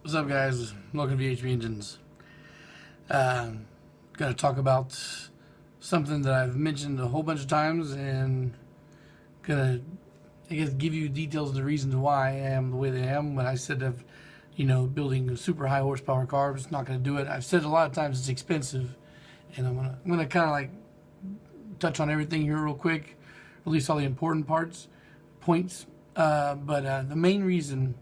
What's up, guys? Welcome to VHB Engines. Gonna talk about something that I've mentioned a whole bunch of times, and gonna, I guess, give you details of the reasons why I am the way that I am. When I said of, building a super high horsepower car, I'm just not gonna do it. I've said a lot of times it's expensive, and I'm gonna kind of like touch on everything here real quick, at least all the important points. But the main reason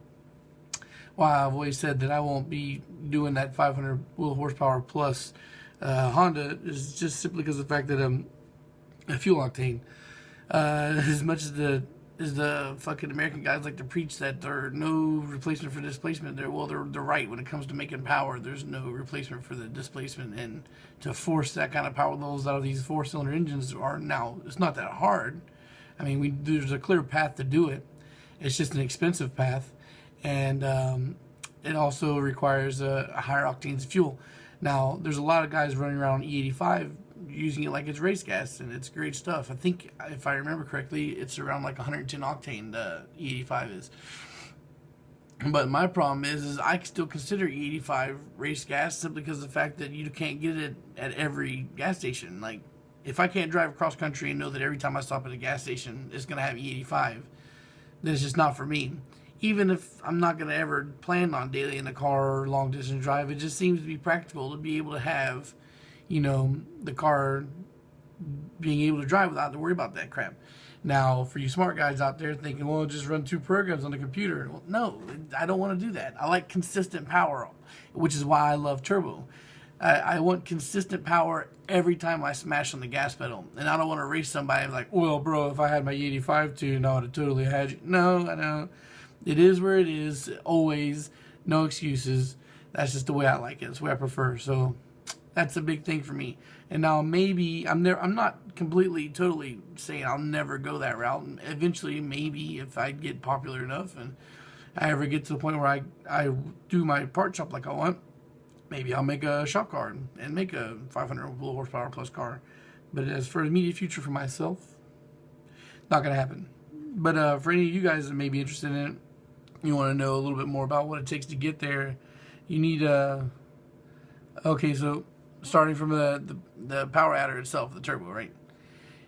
why I've always said that I won't be doing that 500 wheel horsepower plus Honda is just simply because of the fact that fuel octane. As much as the fucking American guys like to preach that there's no replacement for displacement, they're right when it comes to making power. There's no replacement for the displacement, and to force that kind of power levels out of these 4-cylinder engines it's not that hard. I mean, there's a clear path to do it. It's just an expensive path. And it also requires a higher octanes fuel. Now, there's a lot of guys running around E85 using it like it's race gas, and it's great stuff. I think, if I remember correctly, it's around like 110 octane, the E85 is. But my problem is I still consider E85 race gas simply because of the fact that you can't get it at every gas station. Like, if I can't drive across country and know that every time I stop at a gas station it's going to have E85, then it's just not for me. Even if I'm not going to ever plan on daily in a car or long distance drive, it just seems to be practical to be able to have, the car being able to drive without having to worry about that crap. Now, for you smart guys out there thinking, well, just run 2 programs on the computer. Well, no, I don't want to do that. I like consistent power, which is why I love turbo. I want consistent power every time I smash on the gas pedal. And I don't want to race somebody like, well, bro, if I had my 85 tune, I would have totally had you. No, I don't. It is where it is, always, no excuses. That's just the way I like it. It's the way I prefer. So that's a big thing for me. And now maybe I'm not completely, totally saying I'll never go that route. And eventually, maybe if I get popular enough and I ever get to the point where I do my part shop like I want, maybe I'll make a shop car and make a 500 horsepower plus car. But as for the immediate future for myself, not going to happen. But for any of you guys that may be interested in it, you want to know a little bit more about what it takes to get there, you need okay, so starting from the power adder itself, the turbo, right?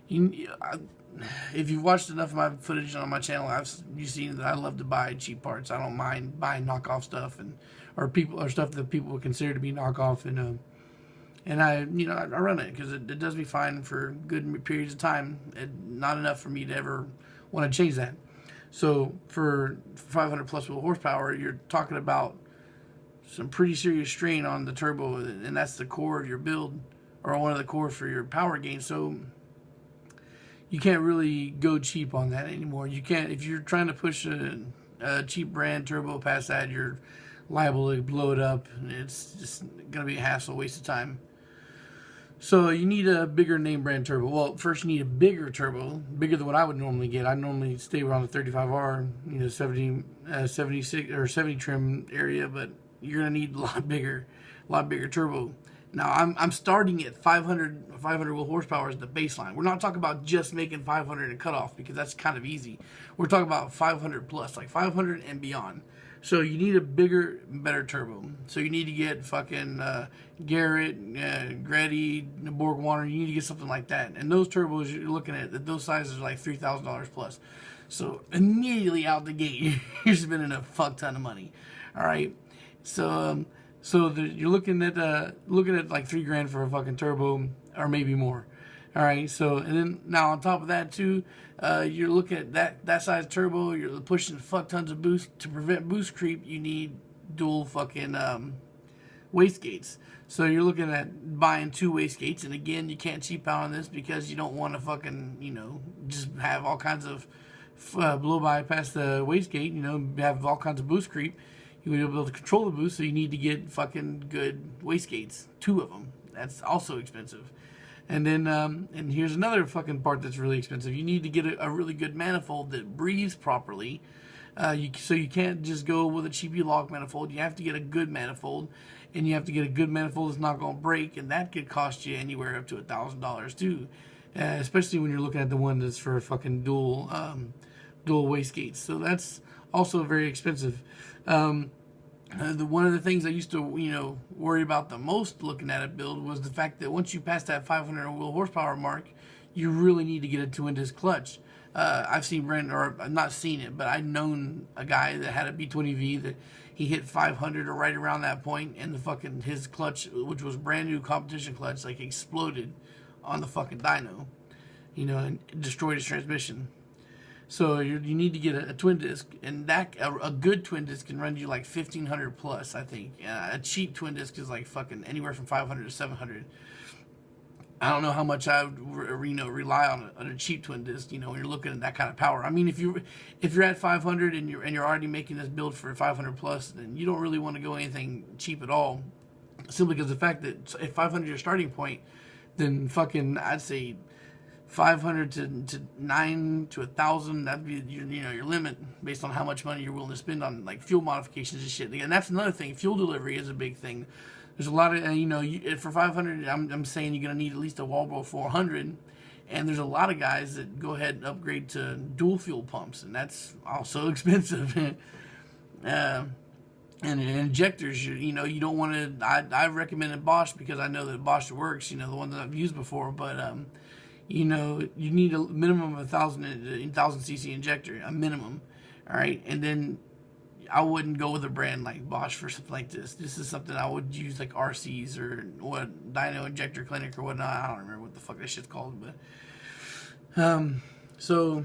If you've watched enough of my footage on my channel, you've seen that I love to buy cheap parts. I don't mind buying knockoff stuff or stuff that people would consider to be knockoff, and I run it because it does me fine for good periods of time. Not enough for me to ever want to change that. So for 500 plus wheel horsepower, you're talking about some pretty serious strain on the turbo, and that's the core of your build, or one of the cores for your power gain. So you can't really go cheap on that anymore. You can't, if you're trying to push a cheap brand turbo past that, you're liable to blow it up. It's just going to be a hassle, waste of time. So you need a bigger name brand turbo. Well, first you need a bigger turbo, bigger than what I would normally get. I normally stay around the 35R, 76 or 70 trim area, but you're gonna need a lot bigger turbo. Now I'm starting at 500 wheel horsepower as the baseline. We're not talking about just making 500 and cut off, because that's kind of easy. We're talking about 500 plus, like 500 and beyond. So you need a bigger, better turbo. So you need to get fucking Garrett, Greddy, BorgWarner. You need to get something like that. And those turbos you're looking at, those sizes are like $3,000 plus. So immediately out the gate, you're spending a fuck ton of money. All right. So you're looking at like $3,000 for a fucking turbo, or maybe more. All right. So, and then now on top of that too, you're looking at that size turbo. You're pushing fuck tons of boost. To prevent boost creep, you need dual fucking wastegates. So you're looking at buying 2 wastegates, and again, you can't cheap out on this because you don't want to fucking just have all kinds of blow by past the wastegate. Have all kinds of boost creep. You would be able to control the boost, so you need to get fucking good wastegates, 2 of them. That's also expensive. And then, and here's another fucking part that's really expensive. You need to get a really good manifold that breathes properly. So you can't just go with a cheapy lock manifold. You have to get a good manifold, and you have to get a good manifold that's not going to break, and that could cost you anywhere up to $1,000 too. Especially when you're looking at the one that's for fucking dual wastegates. So that's also very expensive. One of the things I used to, worry about the most looking at a build was the fact that once you pass that 500 wheel horsepower mark, you really need to get a twin disc clutch. I've seen Brent, or I've not seen it, but I've known a guy that had a B20V that he hit 500 or right around that point, and his clutch, which was brand new competition clutch, like exploded on the fucking dyno, and destroyed his transmission. So you need to get a twin disc, and a good twin disc can run you like 1,500 plus. I think a cheap twin disc is like fucking anywhere from 500 to 700. I don't know how much I would rely on a cheap twin disc. When you're looking at that kind of power. I mean, if you're at 500 and you're already making this build for 500 plus, then you don't really want to go anything cheap at all. Simply because the fact that if 500 is your starting point, then fucking I'd say 500 to 9 to 1,000, that'd be your limit based on how much money you're willing to spend on like fuel modifications and shit. And that's another thing. Fuel delivery is a big thing. There's a lot of for 500, I'm saying you're gonna need at least a Walbro 400, and there's a lot of guys that go ahead and upgrade to dual fuel pumps, and that's also expensive. And injectors, you don't want to. I recommended Bosch because I know that Bosch works. The one that I've used before, but you need a minimum of 1,000 cc injector, a minimum. All right, and then I wouldn't go with a brand like Bosch for something like this. This is something I would use like RC's or what Dyno Injector Clinic or whatnot. I don't remember what the fuck that shit's called, but so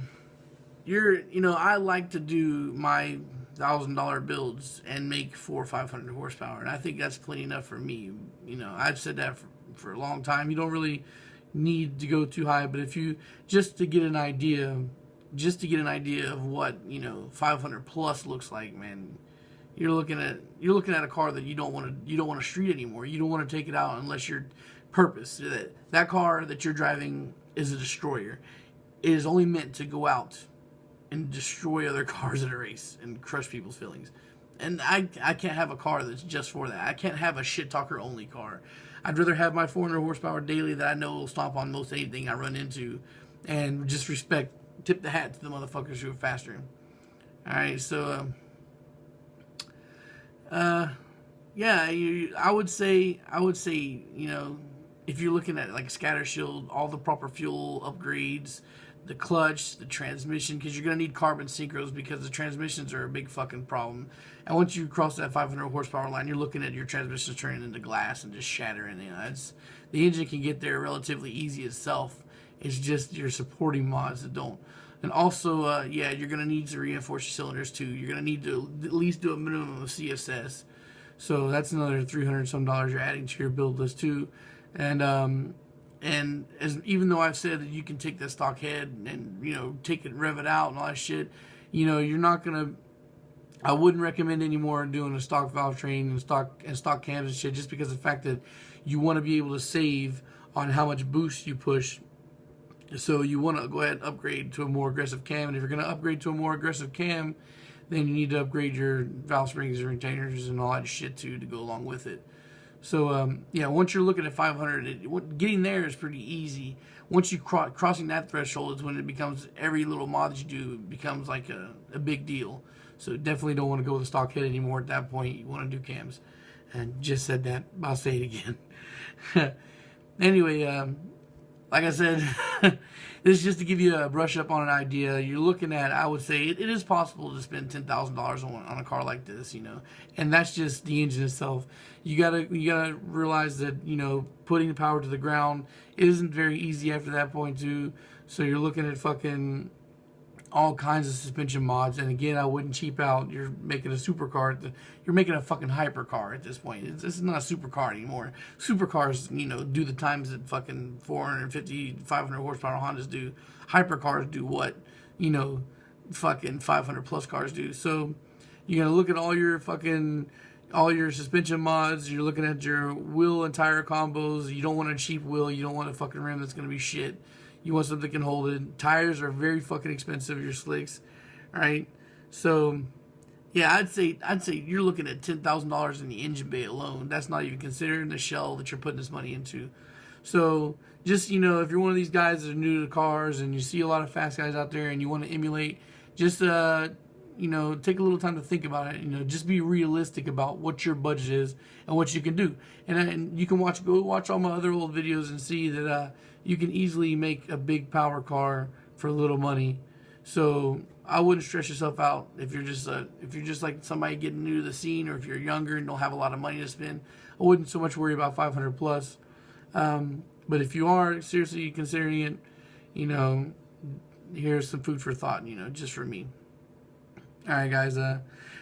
I like to do my $1,000 builds and make 400 or 500 horsepower, and I think that's plenty enough for me. I've said that for a long time. You don't really need to go too high, but if you just to get an idea of what 500 plus looks like, man, you're looking at a car that you don't want to street anymore. You don't want to take it out unless your purpose that car that you're driving is a destroyer. It is only meant to go out and destroy other cars at a race and crush people's feelings. And I can't have a car that's just for that. I can't have a shit talker only car. I'd rather have my 400 horsepower daily that I know will stomp on most anything I run into, and just tip the hat to the motherfuckers who are faster. All right, so yeah, I would say if you're looking at like scatter shield, all the proper fuel upgrades, the clutch, the transmission, because you're gonna need carbon synchros because the transmissions are a big fucking problem. And once you cross that 500 horsepower line, you're looking at your transmissions turning into glass and just shattering. The engine can get there relatively easy itself. It's just your supporting mods that don't. And also, you're going to need to reinforce your cylinders too. You're going to need to at least do a minimum of CSS. So that's another $300 some you're adding to your build list too. And even though I've said that you can take the stock head and take it, rev it out and all that shit, you're not going to. I wouldn't recommend anymore doing a stock valve train and stock cams and shit, just because of the fact that you want to be able to save on how much boost you push. So you want to go ahead and upgrade to a more aggressive cam, and if you're going to upgrade to a more aggressive cam, then you need to upgrade your valve springs and retainers and all that shit too to go along with it. So once you're looking at 500, getting there is pretty easy. Once you crossing that threshold is when it becomes, every little mod that you do becomes like a big deal. So definitely don't want to go with a stock head anymore at that point. You want to do cams. And just said that, I'll say it again. Anyway, like I said, this is just to give you a brush up on an idea. You're looking at, I would say, it is possible to spend $10,000 on a car like this, and that's just the engine itself. You gotta realize that putting the power to the ground isn't very easy after that point too. So you're looking at fucking all kinds of suspension mods, and again, I wouldn't cheap out. You're making a supercar. You're making a fucking hypercar at this point. This is not a supercar anymore. Supercars, do the times that fucking 450, 500 horsepower Hondas do. Hypercars do what, fucking 500 plus cars do. So you're gonna look at all your suspension mods. You're looking at your wheel and tire combos. You don't want a cheap wheel. You don't want a fucking rim that's gonna be shit. You want something that can hold it. Tires are very fucking expensive, your slicks. Alright? So yeah, I'd say you're looking at $10,000 in the engine bay alone. That's not even considering the shell that you're putting this money into. So just, if you're one of these guys that are new to cars and you see a lot of fast guys out there and you want to emulate, just take a little time to think about it. Just be realistic about what your budget is and what you can do. And you can go watch all my other old videos and see that you can easily make a big power car for little money. So I wouldn't stress yourself out if you're just like somebody getting new to the scene, or if you're younger and don't have a lot of money to spend. I wouldn't so much worry about 500 plus. But if you are seriously considering it, here's some food for thought, just for me. All right, guys.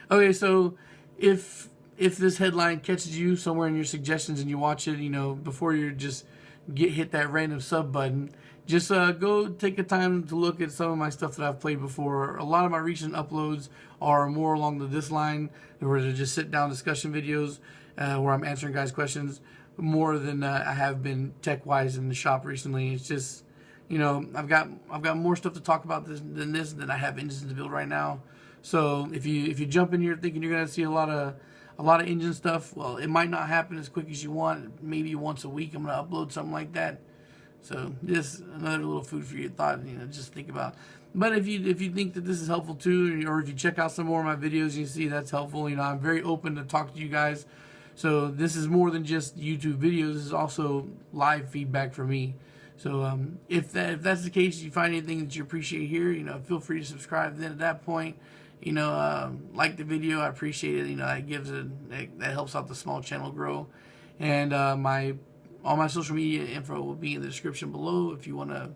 Okay, so if this headline catches you somewhere in your suggestions and you watch it, before you just hit that random sub button, just go take a time to look at some of my stuff that I've played before. A lot of my recent uploads are more along this line, where they're just sit down discussion videos where I'm answering guys' questions more than I have been tech wise in the shop recently. It's just, I've got more stuff to talk about than I have engines to build right now. So if you jump in here thinking you're gonna see a lot of engine stuff, well, it might not happen as quick as you want. Maybe once a week I'm gonna upload something like that. So just another little food for your thought, just think about. But if you think that this is helpful too, or if you check out some more of my videos, you see that's helpful. I'm very open to talk to you guys. So this is more than just YouTube videos. This is also live feedback for me. So if that's the case, you find anything that you appreciate here, feel free to subscribe. Then at that point, like the video, I appreciate it. That helps out the small channel grow. And all my social media info will be in the description below if you want to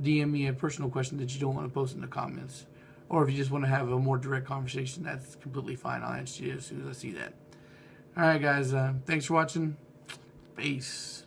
DM me a personal question that you don't want to post in the comments, or if you just want to have a more direct conversation, that's completely fine. I'll answer you as soon as I see that. All right, guys. Thanks for watching. Peace.